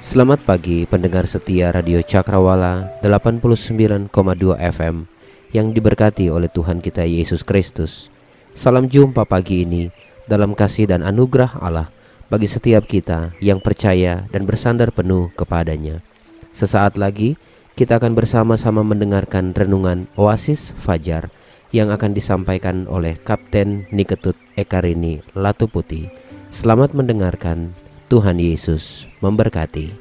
Selamat pagi pendengar setia Radio Cakrawala 89,2 FM yang diberkati oleh Tuhan kita Yesus Kristus. Salam jumpa pagi ini dalam kasih dan anugerah Allah bagi setiap kita yang percaya dan bersandar penuh kepadanya. Sesaat lagi kita akan bersama-sama mendengarkan renungan Oasis Fajar yang akan disampaikan oleh Kapten Niketut Ekarini Latuputi. Selamat mendengarkan. Tuhan Yesus memberkati.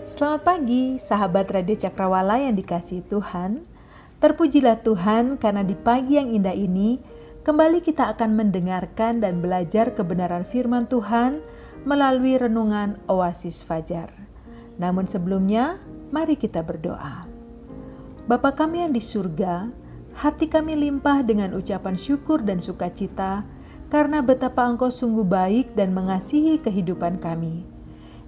Selamat pagi, sahabat Radio Cakrawala yang dikasihi Tuhan. Terpujilah Tuhan karena di pagi yang indah ini kembali kita akan mendengarkan dan belajar kebenaran firman Tuhan melalui renungan Oasis Fajar. Namun sebelumnya, mari kita berdoa. Bapa kami yang di surga, hati kami limpah dengan ucapan syukur dan sukacita karena betapa Engkau sungguh baik dan mengasihi kehidupan kami.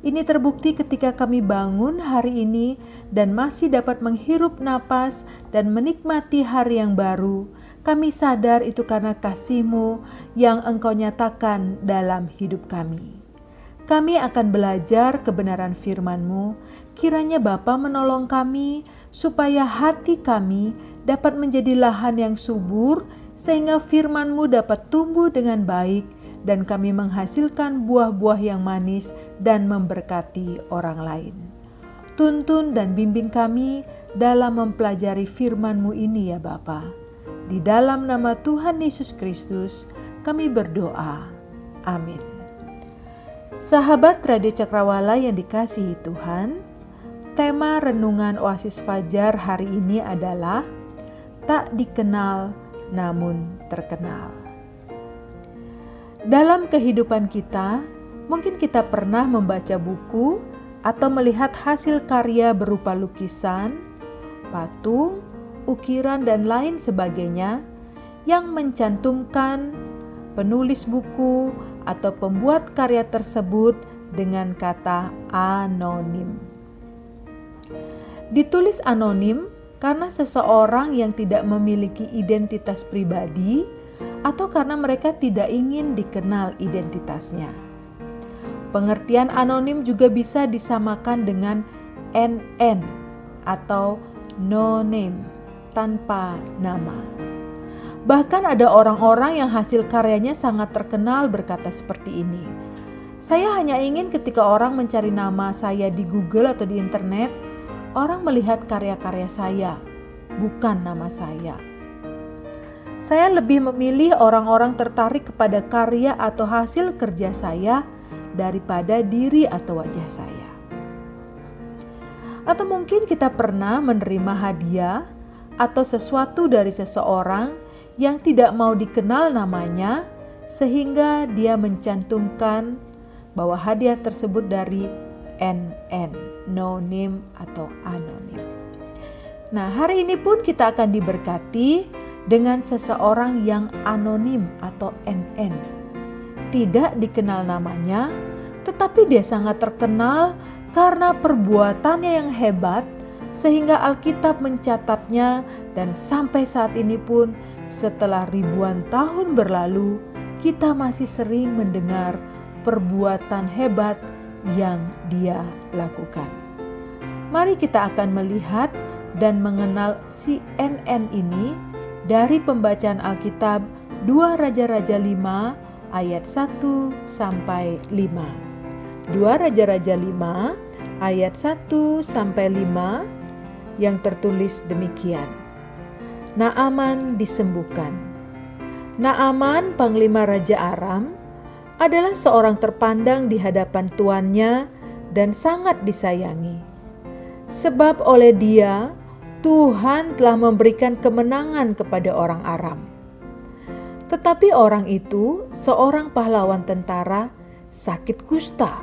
Ini terbukti ketika kami bangun hari ini dan masih dapat menghirup napas dan menikmati hari yang baru. Kami sadar itu karena kasih-Mu yang Engkau nyatakan dalam hidup kami. Kami akan belajar kebenaran firman-Mu. Kiranya Bapa menolong kami supaya hati kami dapat menjadi lahan yang subur sehingga firman-Mu dapat tumbuh dengan baik dan kami menghasilkan buah-buah yang manis dan memberkati orang lain. Tuntun dan bimbing kami dalam mempelajari firman-Mu ini ya Bapa. Di dalam nama Tuhan Yesus Kristus kami berdoa. Amin. Sahabat Radio Cakrawala yang dikasihi Tuhan, tema renungan Oasis Fajar hari ini adalah tak dikenal namun terkenal. Dalam kehidupan kita, mungkin kita pernah membaca buku atau melihat hasil karya berupa lukisan, patung, ukiran, dan lain sebagainya yang mencantumkan penulis buku atau pembuat karya tersebut dengan kata anonim. Ditulis anonim karena seseorang yang tidak memiliki identitas pribadi atau karena mereka tidak ingin dikenal identitasnya. Pengertian anonim juga bisa disamakan dengan NN atau no name, tanpa nama. Bahkan ada orang-orang yang hasil karyanya sangat terkenal berkata seperti ini. Saya hanya ingin ketika orang mencari nama saya di Google atau di internet, orang melihat karya-karya saya, bukan nama saya. Saya lebih memilih orang-orang tertarik kepada karya atau hasil kerja saya daripada diri atau wajah saya. Atau mungkin kita pernah menerima hadiah atau sesuatu dari seseorang yang tidak mau dikenal namanya sehingga dia mencantumkan bahwa hadiah tersebut dari NN, no name atau anonim. Nah, hari ini pun kita akan diberkati dengan seseorang yang anonim atau NN. Tidak dikenal namanya, tetapi dia sangat terkenal karena perbuatannya yang hebat sehingga Alkitab mencatatnya, dan sampai saat ini pun setelah ribuan tahun berlalu, kita masih sering mendengar perbuatan hebat yang dia lakukan. Mari kita akan melihat dan mengenal si NN ini dari pembacaan Alkitab 2 Raja-Raja 5 ayat 1 sampai 5. 2 Raja-Raja 5 ayat 1 sampai 5 yang tertulis demikian. Naaman disembuhkan. Naaman, panglima Raja Aram, adalah seorang terpandang di hadapan tuannya dan sangat disayangi. Sebab oleh dia Tuhan telah memberikan kemenangan kepada orang Aram. Tetapi orang itu, seorang pahlawan tentara, sakit kusta.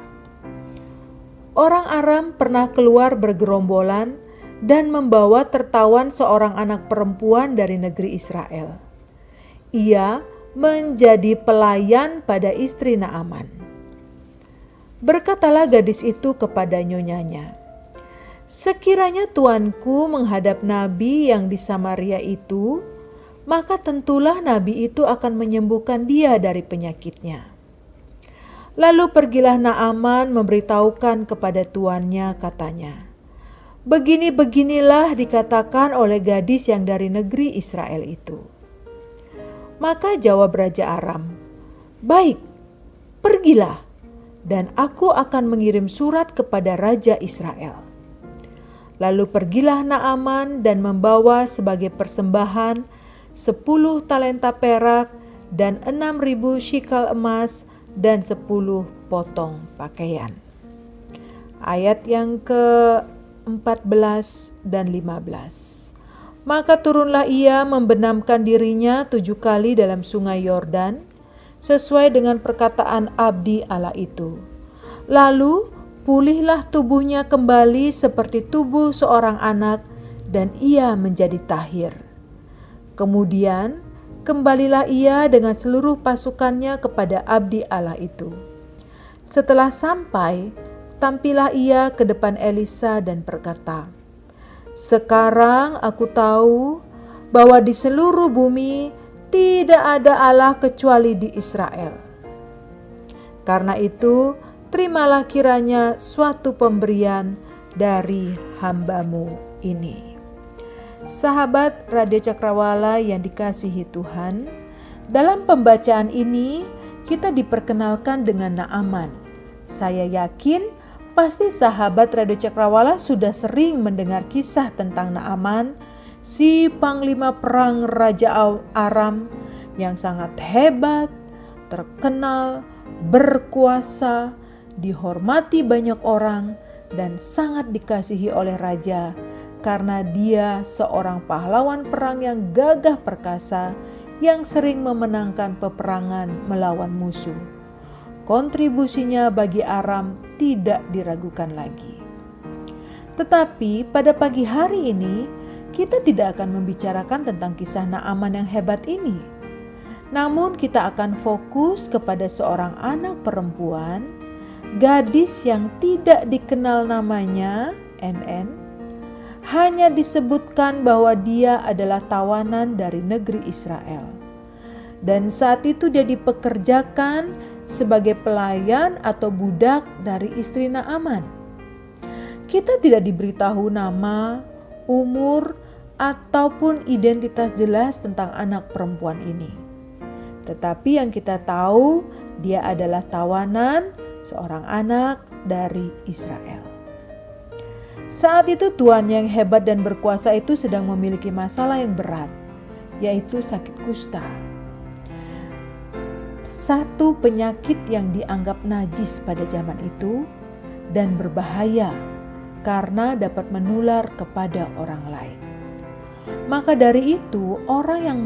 Orang Aram pernah keluar bergerombolan dan membawa tertawan seorang anak perempuan dari negeri Israel. Ia menjadi pelayan pada istri Naaman. Berkatalah gadis itu kepada nyonyanya, "Sekiranya tuanku menghadap nabi yang di Samaria itu, maka tentulah nabi itu akan menyembuhkan dia dari penyakitnya." Lalu pergilah Naaman memberitahukan kepada tuannya, katanya, "Begini-beginilah dikatakan oleh gadis yang dari negeri Israel itu." Maka jawab Raja Aram, "Baik, pergilah, dan aku akan mengirim surat kepada Raja Israel." Lalu pergilah Naaman dan membawa sebagai persembahan 10 talenta perak dan 6.000 shikal emas dan 10 potong pakaian. Ayat yang ke-14 dan 15. Maka turunlah ia membenamkan dirinya 7 kali dalam sungai Yordan, sesuai dengan perkataan abdi Allah itu. Lalu pulihlah tubuhnya kembali seperti tubuh seorang anak, dan ia menjadi tahir. Kemudian kembalilah ia dengan seluruh pasukannya kepada abdi Allah itu. Setelah sampai, tampillah ia ke depan Elisa dan berkata, "Sekarang aku tahu bahwa di seluruh bumi tidak ada Allah kecuali di Israel. Karena itu, terimalah kiranya suatu pemberian dari hambamu ini." Sahabat Radio Cakrawala yang dikasihi Tuhan, dalam pembacaan ini kita diperkenalkan dengan Naaman. Saya yakin pasti sahabat Radio Cakrawala sudah sering mendengar kisah tentang Naaman, si panglima perang Raja Aram yang sangat hebat, terkenal, berkuasa, dihormati banyak orang, dan sangat dikasihi oleh raja karena dia seorang pahlawan perang yang gagah perkasa yang sering memenangkan peperangan melawan musuh. Kontribusinya bagi Aram tidak diragukan lagi. Tetapi pada pagi hari ini kita tidak akan membicarakan tentang kisah Naaman yang hebat ini. Namun kita akan fokus kepada seorang anak perempuan, gadis yang tidak dikenal namanya, NN, hanya disebutkan bahwa dia adalah tawanan dari negeri Israel. Dan saat itu dia dipekerjakan sebagai pelayan atau budak dari istri Naaman. Kita tidak diberitahu nama, umur, ataupun identitas jelas tentang anak perempuan ini. Tetapi yang kita tahu, dia adalah tawanan seorang anak dari Israel. Saat itu tuan yang hebat dan berkuasa itu sedang memiliki masalah yang berat, yaitu sakit kusta. Satu penyakit yang dianggap najis pada zaman itu dan berbahaya karena dapat menular kepada orang lain. Maka dari itu, orang yang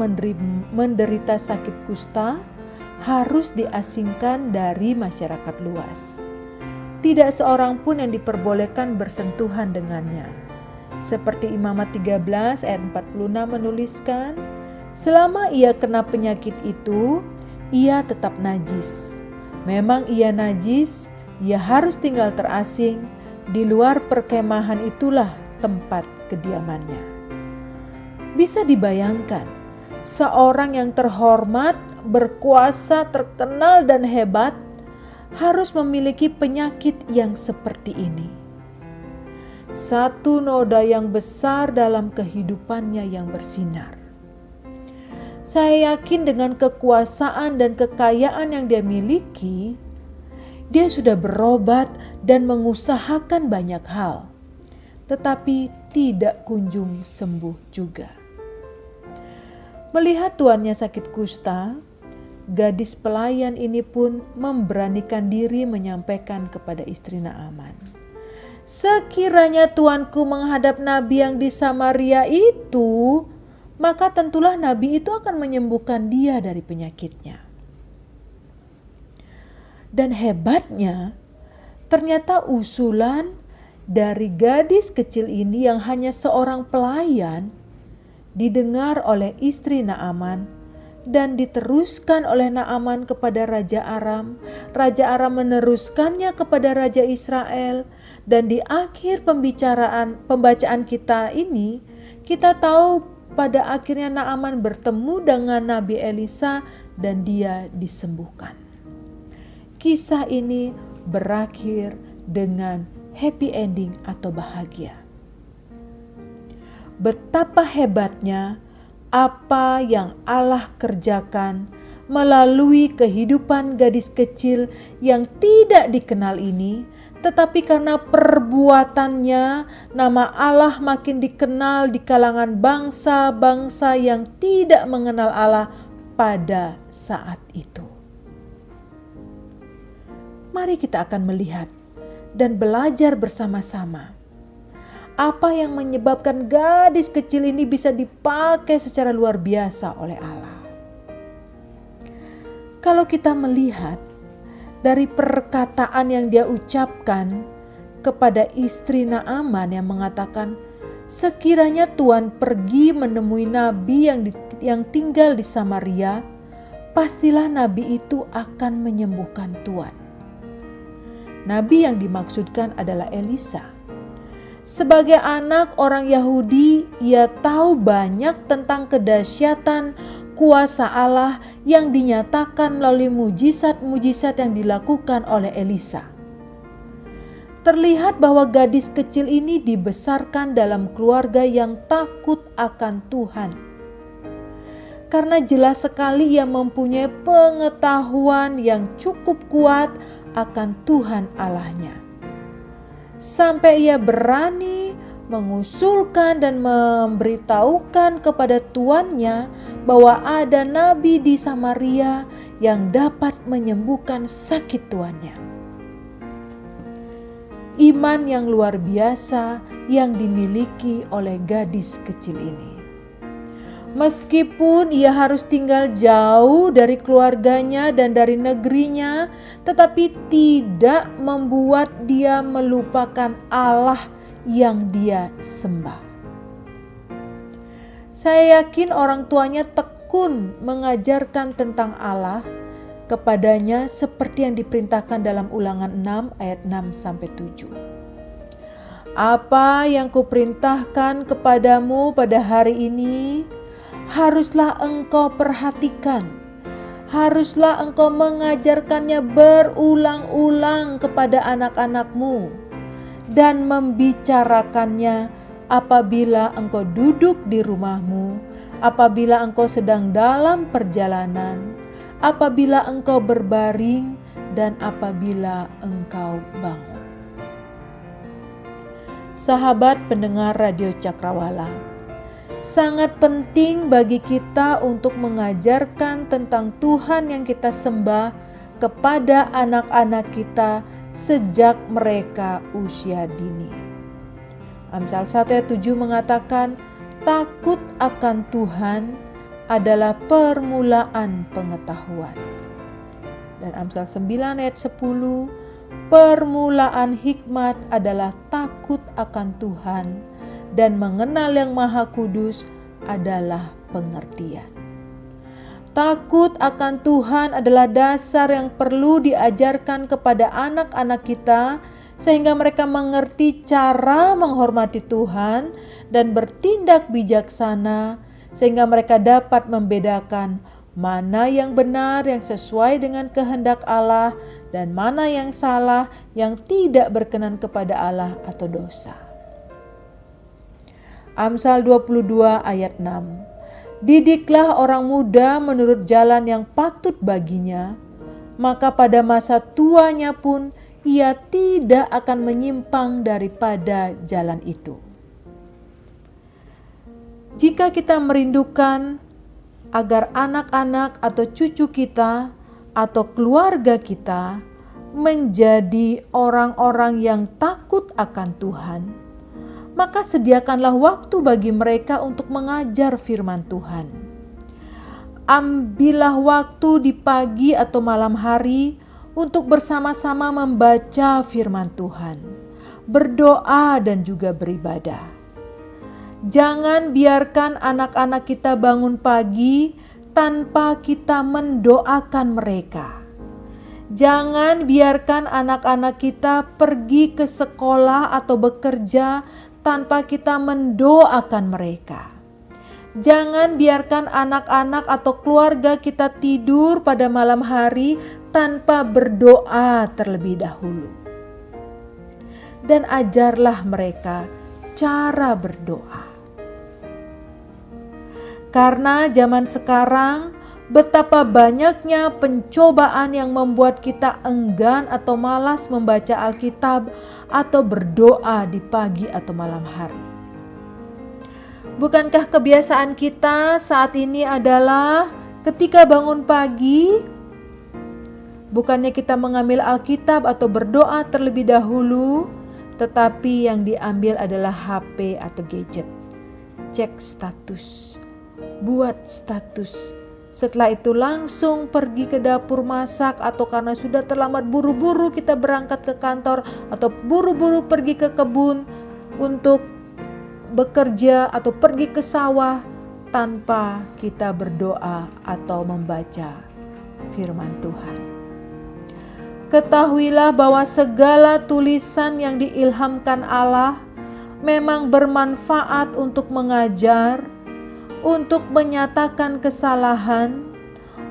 menderita sakit kusta harus diasingkan dari masyarakat luas. Tidak seorang pun yang diperbolehkan bersentuhan dengannya. Seperti Imamat 13 ayat 46 menuliskan, selama ia kena penyakit itu, ia tetap najis. Memang ia najis, ia harus tinggal terasing, di luar perkemahan itulah tempat kediamannya. Bisa dibayangkan, seorang yang terhormat, berkuasa, terkenal dan hebat harus memiliki penyakit yang seperti ini. Satu noda yang besar dalam kehidupannya yang bersinar. Saya yakin dengan kekuasaan dan kekayaan yang dia miliki, dia sudah berobat dan mengusahakan banyak hal, tetapi tidak kunjung sembuh juga. Melihat tuannya sakit kusta, gadis pelayan ini pun memberanikan diri menyampaikan kepada istri Naaman, "Sekiranya tuanku menghadap nabi yang di Samaria itu, maka tentulah nabi itu akan menyembuhkan dia dari penyakitnya." Dan hebatnya, ternyata usulan dari gadis kecil ini yang hanya seorang pelayan didengar oleh istri Naaman dan diteruskan oleh Naaman kepada Raja Aram. Raja Aram meneruskannya kepada Raja Israel, dan di akhir pembacaan kita ini, kita tahu pada akhirnya Naaman bertemu dengan Nabi Elisa dan dia disembuhkan. Kisah ini berakhir dengan happy ending atau bahagia. Betapa hebatnya apa yang Allah kerjakan melalui kehidupan gadis kecil yang tidak dikenal ini, tetapi karena perbuatannya nama Allah makin dikenal di kalangan bangsa-bangsa yang tidak mengenal Allah pada saat itu. Mari kita akan melihat dan belajar bersama-sama apa yang menyebabkan gadis kecil ini bisa dipakai secara luar biasa oleh Allah. Kalau kita melihat dari perkataan yang dia ucapkan kepada istri Naaman yang mengatakan, sekiranya Tuhan pergi menemui nabi yang tinggal di Samaria, pastilah nabi itu akan menyembuhkan Tuhan. Nabi yang dimaksudkan adalah Elisa. Sebagai anak orang Yahudi, ia tahu banyak tentang kedahsyatan kuasa Allah yang dinyatakan melalui mujizat-mujizat yang dilakukan oleh Elisa. Terlihat bahwa gadis kecil ini dibesarkan dalam keluarga yang takut akan Tuhan. Karena jelas sekali ia mempunyai pengetahuan yang cukup kuat akan Tuhan Allahnya. Sampai ia berani mengusulkan dan memberitahukan kepada tuannya bahwa ada nabi di Samaria yang dapat menyembuhkan sakit tuannya. Iman yang luar biasa yang dimiliki oleh gadis kecil ini. Meskipun ia harus tinggal jauh dari keluarganya dan dari negerinya, tetapi tidak membuat dia melupakan Allah yang dia sembah. Saya yakin orang tuanya tekun mengajarkan tentang Allah kepadanya seperti yang diperintahkan dalam Ulangan 6 ayat 6-7. Apa yang kuperintahkan kepadamu pada hari ini, haruslah engkau perhatikan, haruslah engkau mengajarkannya berulang-ulang kepada anak-anakmu dan membicarakannya apabila engkau duduk di rumahmu, apabila engkau sedang dalam perjalanan, apabila engkau berbaring, dan apabila engkau bangun. Sahabat pendengar Radio Cakrawala, sangat penting bagi kita untuk mengajarkan tentang Tuhan yang kita sembah kepada anak-anak kita sejak mereka usia dini. Amsal 1 ayat 7 mengatakan, takut akan Tuhan adalah permulaan pengetahuan. Dan Amsal 9 ayat 10, permulaan hikmat adalah takut akan Tuhan, dan mengenal yang Maha Kudus adalah pengertian. Takut akan Tuhan adalah dasar yang perlu diajarkan kepada anak-anak kita sehingga mereka mengerti cara menghormati Tuhan dan bertindak bijaksana sehingga mereka dapat membedakan mana yang benar yang sesuai dengan kehendak Allah dan mana yang salah yang tidak berkenan kepada Allah atau dosa. Amsal 22 ayat 6. Didiklah orang muda menurut jalan yang patut baginya, maka pada masa tuanya pun ia tidak akan menyimpang daripada jalan itu. Jika kita merindukan agar anak-anak atau cucu kita atau keluarga kita menjadi orang-orang yang takut akan Tuhan, maka sediakanlah waktu bagi mereka untuk mengajar firman Tuhan. Ambillah waktu di pagi atau malam hari untuk bersama-sama membaca firman Tuhan, berdoa dan juga beribadah. Jangan biarkan anak-anak kita bangun pagi tanpa kita mendoakan mereka. Jangan biarkan anak-anak kita pergi ke sekolah atau bekerja tanpa kita mendoakan mereka. Jangan biarkan anak-anak atau keluarga kita tidur pada malam hari tanpa berdoa terlebih dahulu. Dan ajarlah mereka cara berdoa. Karena zaman sekarang betapa banyaknya pencobaan yang membuat kita enggan atau malas membaca Alkitab atau berdoa di pagi atau malam hari. Bukankah kebiasaan kita saat ini adalah ketika bangun pagi, bukannya kita mengambil Alkitab atau berdoa terlebih dahulu, tetapi yang diambil adalah HP atau gadget. Cek status, buat status. Setelah itu langsung pergi ke dapur masak, atau karena sudah terlambat buru-buru kita berangkat ke kantor atau buru-buru pergi ke kebun untuk bekerja atau pergi ke sawah tanpa kita berdoa atau membaca firman Tuhan. Ketahuilah bahwa segala tulisan yang diilhamkan Allah memang bermanfaat untuk mengajar, untuk menyatakan kesalahan,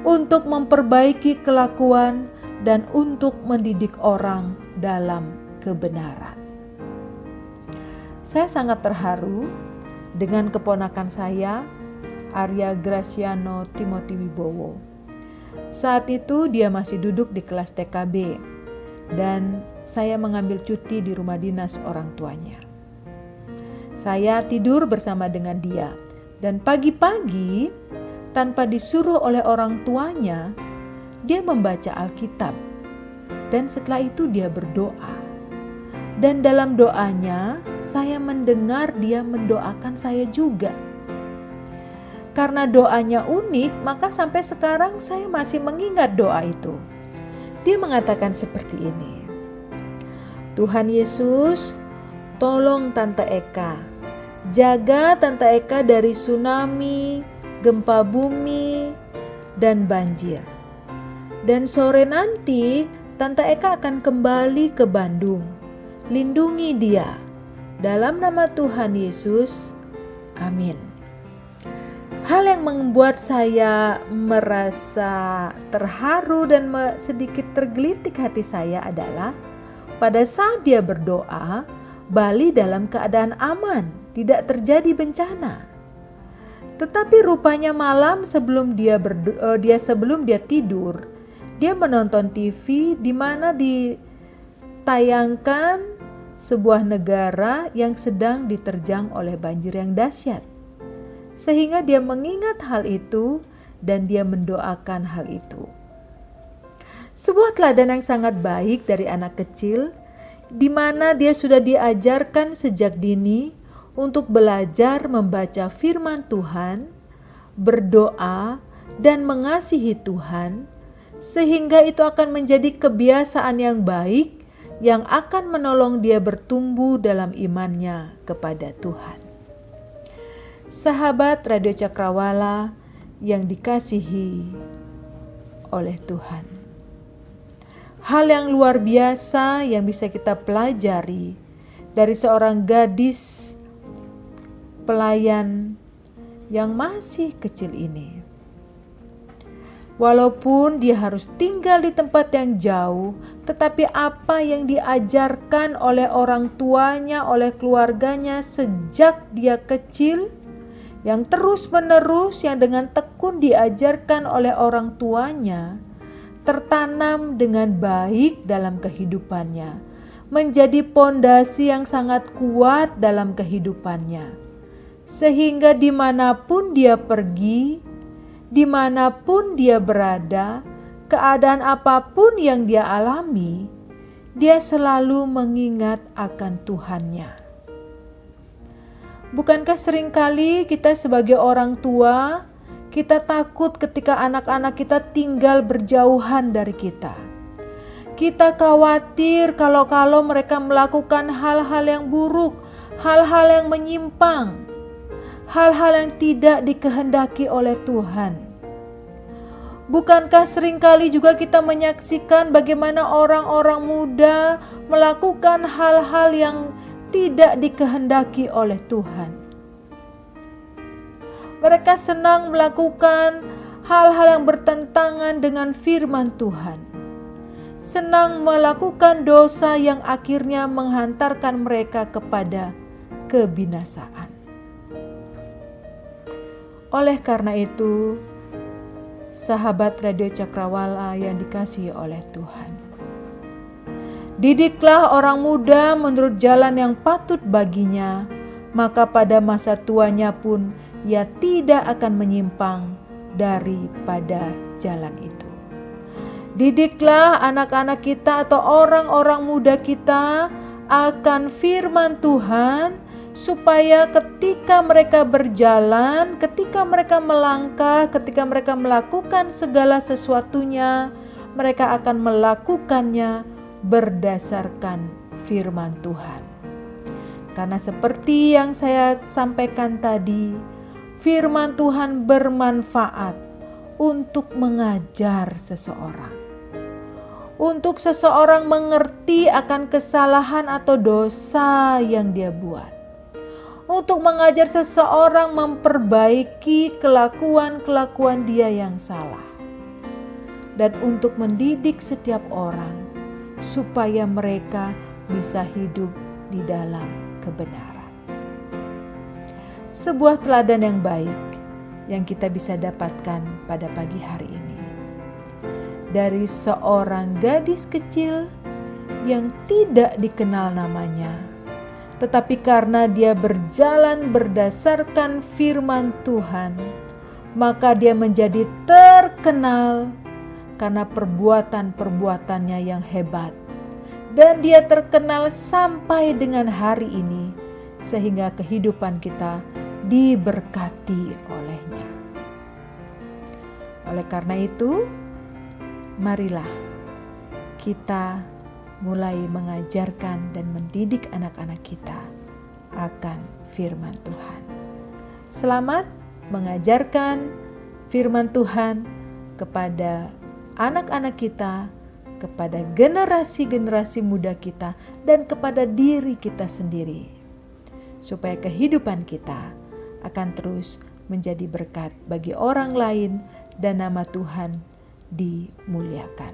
untuk memperbaiki kelakuan, dan untuk mendidik orang dalam kebenaran. Saya sangat terharu dengan keponakan saya, Arya Graciano Timothy Wibowo. Saat itu dia masih duduk di kelas TKB dan saya mengambil cuti di rumah dinas orang tuanya. Saya tidur bersama dengan dia dan pagi-pagi tanpa disuruh oleh orang tuanya, dia membaca Alkitab dan setelah itu dia berdoa. Dan dalam doanya, saya mendengar dia mendoakan saya juga. Karena doanya unik, maka sampai sekarang saya masih mengingat doa itu. Dia mengatakan seperti ini. Tuhan Yesus, tolong Tante Eka. Jaga Tante Eka dari tsunami, gempa bumi, dan banjir. Dan sore nanti, Tante Eka akan kembali ke Bandung. Lindungi dia. Dalam nama Tuhan Yesus, amin. Hal yang membuat saya merasa terharu dan sedikit tergelitik hati saya adalah pada saat dia berdoa, Bali dalam keadaan aman, tidak terjadi bencana. Tetapi rupanya malam sebelum dia tidur, dia menonton TV di mana ditayangkan sebuah negara yang sedang diterjang oleh banjir yang dahsyat. Sehingga dia mengingat hal itu dan dia mendoakan hal itu. Sebuah teladan yang sangat baik dari anak kecil, di mana dia sudah diajarkan sejak dini untuk belajar membaca firman Tuhan, berdoa, dan mengasihi Tuhan, sehingga itu akan menjadi kebiasaan yang baik yang akan menolong dia bertumbuh dalam imannya kepada Tuhan. Sahabat Radio Cakrawala yang dikasihi oleh Tuhan. Hal yang luar biasa yang bisa kita pelajari dari seorang gadis pelayan yang masih kecil ini. Walaupun dia harus tinggal di tempat yang jauh, tetapi apa yang diajarkan oleh orang tuanya, oleh keluarganya sejak dia kecil, yang terus-menerus, yang dengan tekun diajarkan oleh orang tuanya, tertanam dengan baik dalam kehidupannya, menjadi pondasi yang sangat kuat dalam kehidupannya. Sehingga dimanapun dia pergi, dimanapun dia berada, keadaan apapun yang dia alami, dia selalu mengingat akan Tuhannya. Bukankah seringkali kita sebagai orang tua, kita takut ketika anak-anak kita tinggal berjauhan dari kita. Kita khawatir kalau mereka melakukan hal-hal yang buruk, hal-hal yang menyimpang, hal-hal yang tidak dikehendaki oleh Tuhan. Bukankah seringkali juga kita menyaksikan bagaimana orang-orang muda melakukan hal-hal yang tidak dikehendaki oleh Tuhan? Mereka senang melakukan hal-hal yang bertentangan dengan firman Tuhan. Senang melakukan dosa yang akhirnya menghantarkan mereka kepada kebinasaan. Oleh karena itu, sahabat Radio Cakrawala yang dikasihi oleh Tuhan, didiklah orang muda menurut jalan yang patut baginya, maka pada masa tuanya pun ia tidak akan menyimpang daripada jalan itu. Didiklah anak-anak kita atau orang-orang muda kita akan firman Tuhan, supaya ketika mereka berjalan, ketika mereka melangkah, ketika mereka melakukan segala sesuatunya, mereka akan melakukannya berdasarkan firman Tuhan. Karena seperti yang saya sampaikan tadi, firman Tuhan bermanfaat untuk mengajar seseorang, untuk seseorang mengerti akan kesalahan atau dosa yang dia buat, untuk mengajar seseorang memperbaiki kelakuan-kelakuan dia yang salah, dan untuk mendidik setiap orang supaya mereka bisa hidup di dalam kebenaran. Sebuah teladan yang baik yang kita bisa dapatkan pada pagi hari ini dari seorang gadis kecil yang tidak dikenal namanya, tetapi karena dia berjalan berdasarkan firman Tuhan, maka dia menjadi terkenal karena perbuatan-perbuatannya yang hebat. Dan dia terkenal sampai dengan hari ini, sehingga kehidupan kita diberkati olehnya. Oleh karena itu, marilah kita mulai mengajarkan dan mendidik anak-anak kita akan firman Tuhan. Selamat mengajarkan firman Tuhan kepada anak-anak kita, kepada generasi-generasi muda kita, dan kepada diri kita sendiri, supaya kehidupan kita akan terus menjadi berkat bagi orang lain dan nama Tuhan dimuliakan.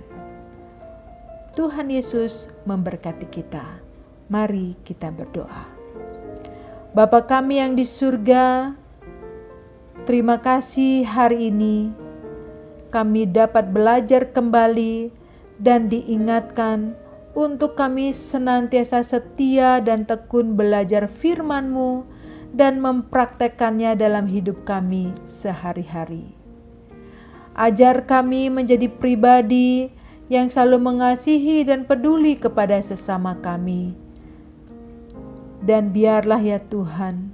Tuhan Yesus memberkati kita. Mari kita berdoa. Bapa kami yang di surga, terima kasih hari ini kami dapat belajar kembali dan diingatkan untuk kami senantiasa setia dan tekun belajar firman-Mu dan mempraktekkannya dalam hidup kami sehari-hari. Ajar kami menjadi pribadi yang selalu mengasihi dan peduli kepada sesama kami. Dan biarlah ya Tuhan,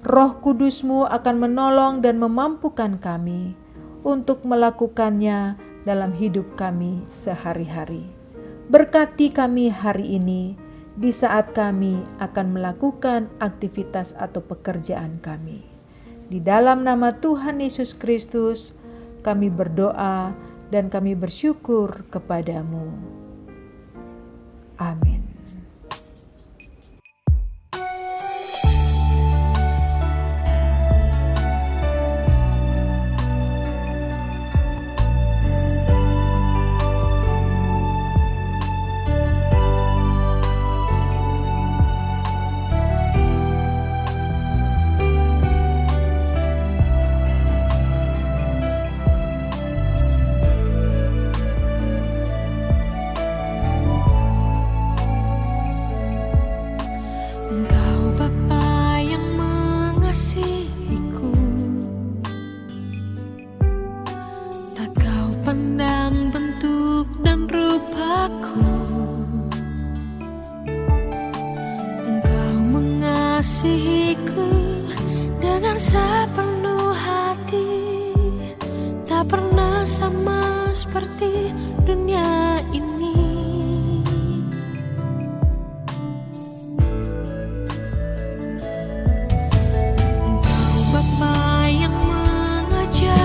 Roh Kudus-Mu akan menolong dan memampukan kami untuk melakukannya dalam hidup kami sehari-hari. Berkati kami hari ini di saat kami akan melakukan aktivitas atau pekerjaan kami. Di dalam nama Tuhan Yesus Kristus kami berdoa dan kami bersyukur kepadamu. Amin. Mengasihiku dengan sepenuh hati, tak pernah sama seperti dunia ini. Engkau Bapa yang mengajariku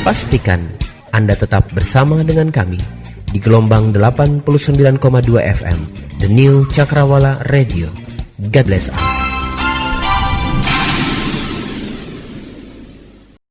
Pastikan Anda tetap bersama dengan kami di gelombang 89,2 FM, The New Cakrawala Radio. God bless us.